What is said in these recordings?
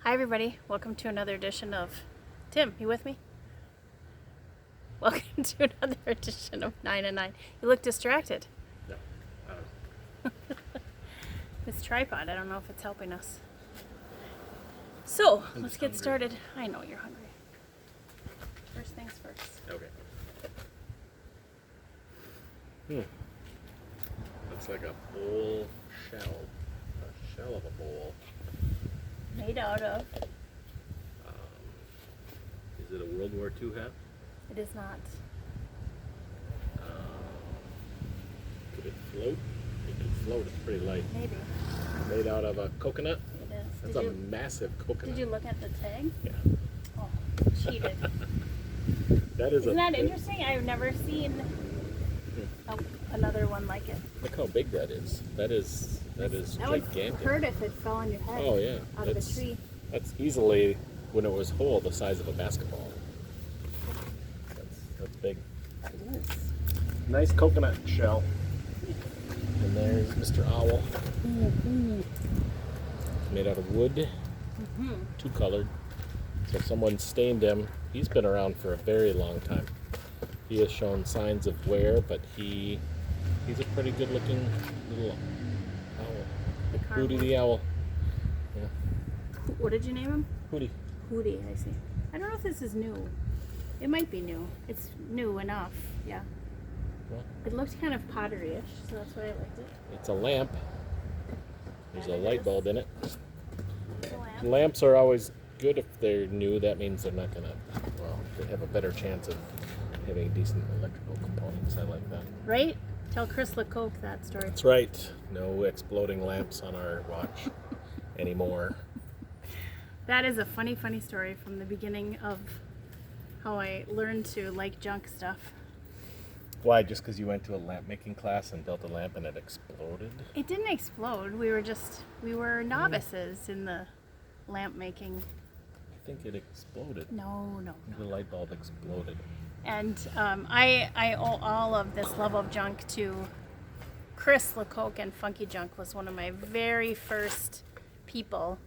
Hi everybody, welcome to another edition of... Tim, you with me? Welcome to another edition of 9 and 9. You look distracted. No. This tripod, I don't know if it's helping us. So, I'm let's just get hungry. started. I know you're hungry. First things first. Okay. Looks like a bowl shell. A shell of a bowl. Made out of... Is it a World War II hat? It is not. Could it float? It can float. It's pretty light. Maybe. Made out of a coconut? It is. That's a massive coconut. Did you look at the tag? Yeah. Oh, cheated. That is Isn't that interesting? I've never seen another one like it. Look how big that is. That is That would gigantic. hurt if it fell on your head. Oh yeah. Out of a tree. That's easily, when it was whole, the size of a basketball. That's big. It is. Nice coconut shell. And there's Mr. Owl. Made out of wood. Two-colored. So someone stained him. He's been around for a very long time. He has shown signs of wear, but he's a pretty good-looking little owl. The Hootie the owl. Yeah. What did you name him? Hootie. Hootie, I see. I don't know if this is new. It might be new. It's new enough, yeah. Well, It looked kind of pottery-ish, so that's why I liked it. it's a lamp. There's a light bulb in it. It's a lamp. Lamps are always good if they're new. That means they're not gonna, well, they have a better chance of having decent electrical components. I like that. Right? Tell Chris Lecoq that story. That's right. No exploding lamps on our watch anymore. That is a funny, funny story from the beginning of how I learned to like junk stuff. Why? Just because you went to a lamp making class and built a lamp and it exploded? It didn't explode. We were novices in the lamp making. I think it exploded. No. The light bulb exploded. And I owe all of this love of junk to Chris Lecoq, and Funky Junk was one of my very first people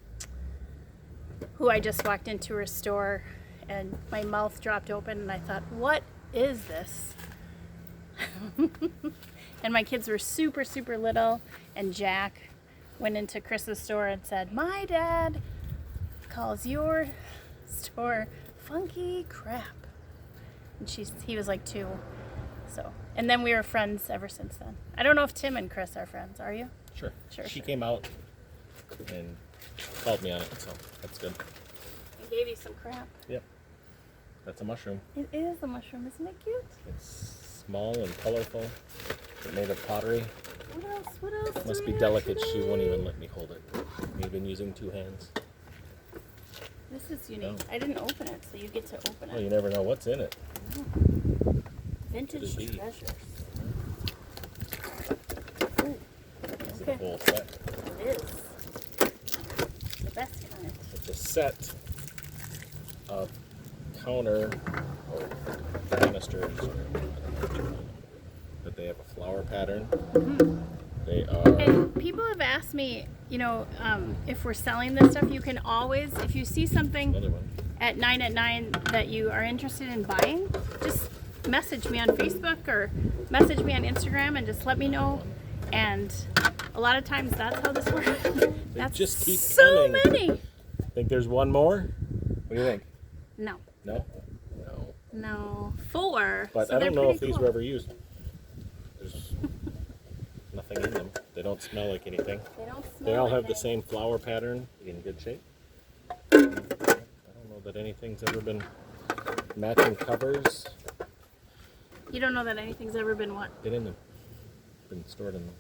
who I just walked into her store and my mouth dropped open and I thought, what is this? And my kids were super, super little, and Jack went into Chris's store and said, my dad calls your store funky crap. And he was like 2. So, and then we were friends ever since then. I don't know if Tim and Chris are friends. Are you? Sure. Sure. She came out and called me on it, so that's good. I gave you some crap. Yep. That's a mushroom. It is a mushroom. Isn't it cute? It's small and colorful. It's made of pottery. What else? Must do be we have delicate. She today? won't even let me hold it. You've been using 2 hands. This is unique. No. I didn't open it, so you get to open Well, it. you never know what's in it. Vintage Could it be? treasures. Is it Okay. a whole set? It is. The best kind. It's a set of counter or canisters, or I don't know what you call them. But they have a flower pattern. They are. And people have asked me, if we're selling this stuff, you can always, if you see something Another one. at 9 at 9 that you are interested in buying, just message me on Facebook or message me on Instagram and just let me know. And a lot of times that's how this works. That's just keep so coming. many. Think there's one more? What do you think? No. No? No. No. 4. But So I they're don't know if pretty these cool. were ever used. There's nothing in them. They don't smell like anything. They don't smell They all like have the anything. same flower pattern in good shape. I don't know that anything's ever been matching covers. You don't know that anything's ever been what? Been in them. Been stored in them.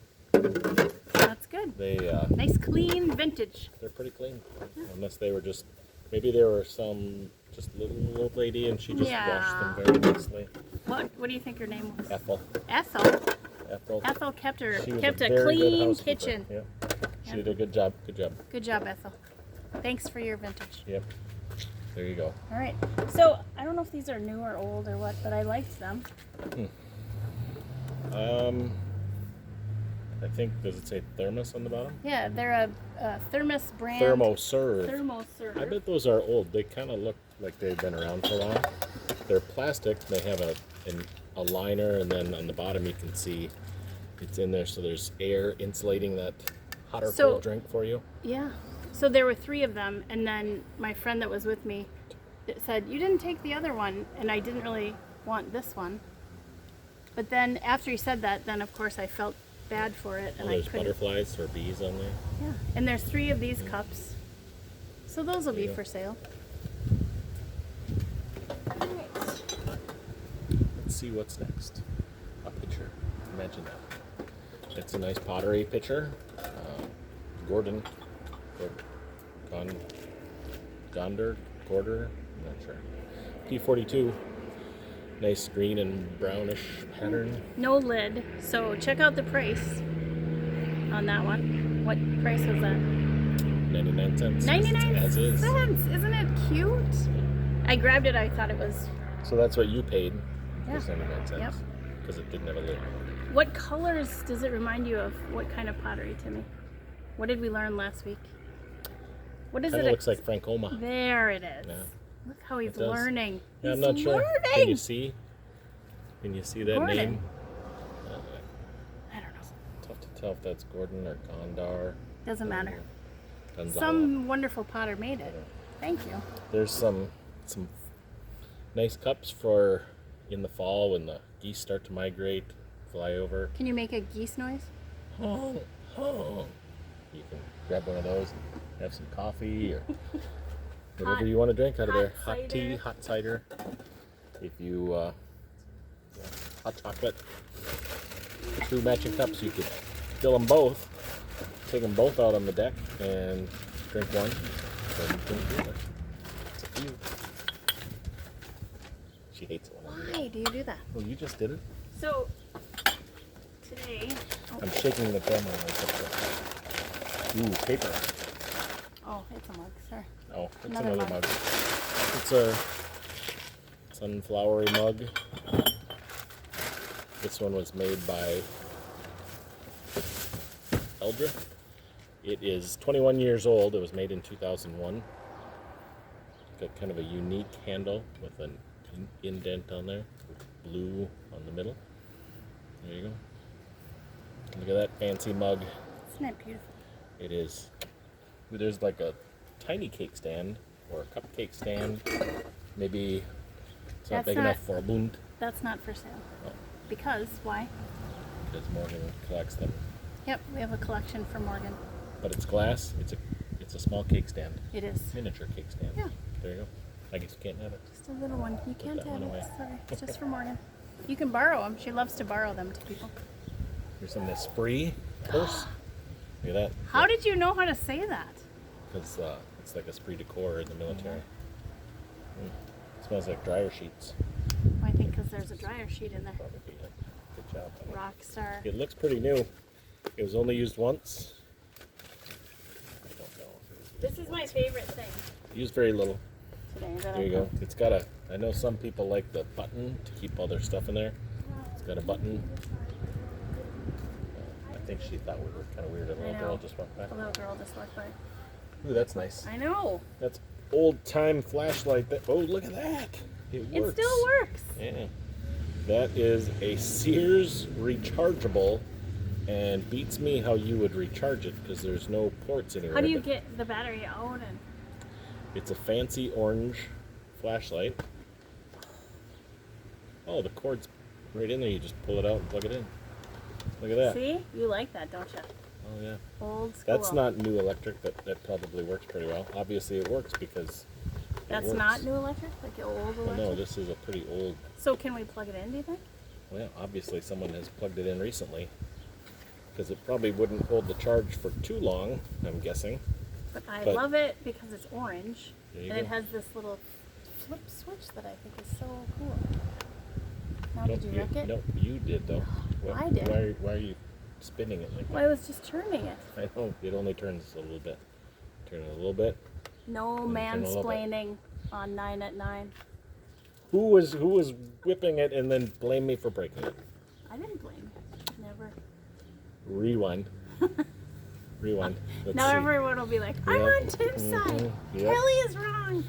That's good. They Nice, clean, vintage. they're pretty clean. Unless they were just, maybe they were some just little old lady and she just washed them very nicely. What do you think her name was? Ethel. Ethel. Ethel. Ethel kept She was a very good clean housekeeper. kitchen. Yeah. She did a good job. Good job. Good job, Ethel. Thanks for your vintage. Yep. There you go. All right. So I don't know if these are new or old or what, but I liked them. I think, does it say thermos on the bottom? Yeah, they're a Thermos brand. Thermoserve. Thermoserve. I bet those are old. They kind of look like they've been around for a while. They're plastic. They have a liner, and then on the bottom you can see it's in there, so there's air insulating that hot or cold drink for you. Yeah. So there were 3 of them, and then my friend that was with me said, "You didn't take the other one," and I didn't really want this one. But then after he said that, then of course I felt bad for it, and I There's couldn't. butterflies or bees on there. Yeah. And there's 3 of these cups, so those will There be you go. for sale. All right. Let's see what's next. A pitcher. Imagine that. It's a nice pottery pitcher. Gordon. Gonder? Gorder? I'm not sure. P42. Nice green and brownish pattern. No lid, so check out the price on that one. What price was that? 99 cents. 99 As is. cents. Isn't it cute? I grabbed it. I thought it was. So that's what you paid. Yeah. Was 99 cents. Yep. Because it didn't have a lid. What colors does it remind you of? What kind of pottery, Timmy? What did we learn last week? What is Kind it? of looks like Frankoma. There it is. Yeah. Look how he's It does. learning. Yeah, I'm He's not sure. learning. Can you see? Can you see that Gordon. name? I don't know. Tough to tell if that's Gordon or Gondar. Doesn't matter. Gonzalo. Some wonderful potter made it. Thank you. There's some nice cups for in the fall when the geese start to migrate, fly over. Can you make a geese noise? Honk, honk. You can grab one of those and have some coffee or whatever Hot- you want to drink out of there. hot Hot tea, cider. hot cider. If you hot chocolate. 2 matching cups. You could fill them both. Take them both out on the deck and drink one. Then drink the other. It's up to you. She hates it when I do that. Why do you do that? Well, you just did it. So today. I'm shaking the camera. Ooh, paper. Oh, it's a mug, sir. Oh, it's Another another mug. mug. It's a sunflowery mug. This one was made by Eldrith. It is 21 years old. It was made in 2001. Got kind of a unique handle with an indent on there, with blue on the middle. There you go. Look at that fancy mug. Isn't that beautiful? It is. There's like a tiny cake stand or a cupcake stand. Maybe it's not That's big not- enough for a bunt That's not for sale. Oh. Because why? because Morgan collects them. Yep, we have a collection for Morgan. But it's glass. It's a small cake stand, It is. miniature cake stand. Yeah. There you go. I guess you can't have it. Just a little one. You can't that have one it. away. Sorry. It's just for Morgan. You can borrow them. She loves to borrow them to people. Here's some Esprit purse. Look at that. How did you know how to say that? Because it's like Esprit decor in the military. Smells like dryer sheets. I think because there's a dryer sheet in there. Probably. Yeah. Good job. Rockstar. It looks pretty new. It was only used once. I don't know if it was This is my favorite thing used very little. today. That There I you go. It's got a. I know some people like the button to keep all their stuff in there. It's got a button. I think she thought we were kind of weird. A little know. girl just went by. A little girl just walked by. Ooh, that's nice. I know. That's old time flashlight. That. Oh, look at that. It It works. still works. Yeah. That is a Sears rechargeable, and beats me how you would recharge it because there's no ports anywhere. How do you but get the battery out? And It's a fancy orange flashlight. Oh, the cord's right in there. You just pull it out and plug it in. Look at that. see, you like that, don't you? Oh yeah. Old school. That's not new electric, but that probably works pretty well. Obviously, it works because. That's works. not new electric, like the old Well, electric. no, this is a pretty old. So can we plug it in? Do you think? Well, obviously, someone has plugged it in recently. Because it probably wouldn't hold the charge for too long, I'm guessing. But I But- love it because it's orange, There and you it go. has this little flip switch that I think is so cool. Now, Nope, did you wreck it? No, you did though. I did. Why are you spinning it like Well, I was just turning it. that? I know it only turns a little bit. Turn it a little bit. No turn a little bit. mansplaining on 9 at 9. Who was whipping it and then blame me for breaking it? I didn't blame you. Never. Rewind. Rewind. Let's Now see. everyone will be like, I'm Yep. on Tim's side. Yep. Kelly is wrong.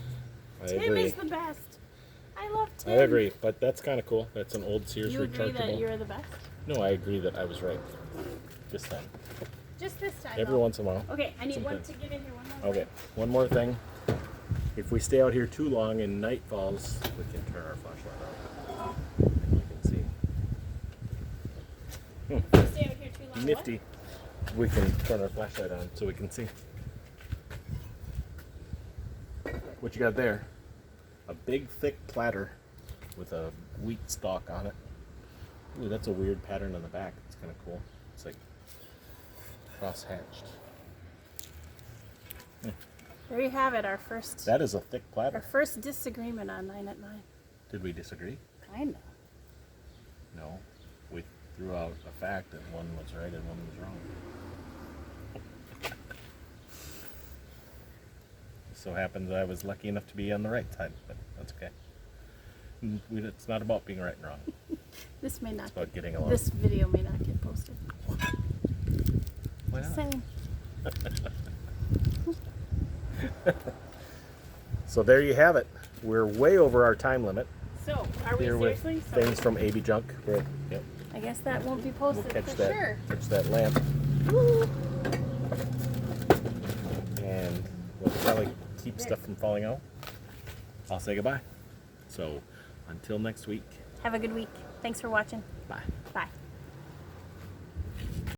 I Tim agree. is the best. I love I Tim. agree, but that's kind of cool. That's an old Sears You agree that rechargeable. you're the best? No, I agree that I was right. This time. Just this time. Every though. once in a while. Okay, I need one to Sometimes. get in here. One more. Okay, one more thing. If we stay out here too long and night falls, we can turn our flashlight on. And we can see. Stay out here too long. Nifty. We can turn our flashlight on so we can see. What you got there? A big, thick platter with a wheat stalk on it. Ooh, that's a weird pattern on the back. It's kind of cool. It's like cross-hatched. What? There you have it. Our first. That is a thick Our platter. first disagreement on 9 at 9. Did we disagree? Kinda. No. We threw out a fact that one was right and one was wrong. So happens I was lucky enough to be on the right side, but that's okay. It's not about being right and wrong. This may not. It's about getting along. This video may not get posted. Why Just not? saying. So there you have it. We're way over our time limit. So, are we Here with seriously? So things from AB Junk. Yep. I guess that won't be We'll posted catch for that. sure. Catch that lamp, Woo. and we'll probably keep stuff from falling out. I'll say goodbye. So until next week. Have a good week. Thanks for watching. Bye.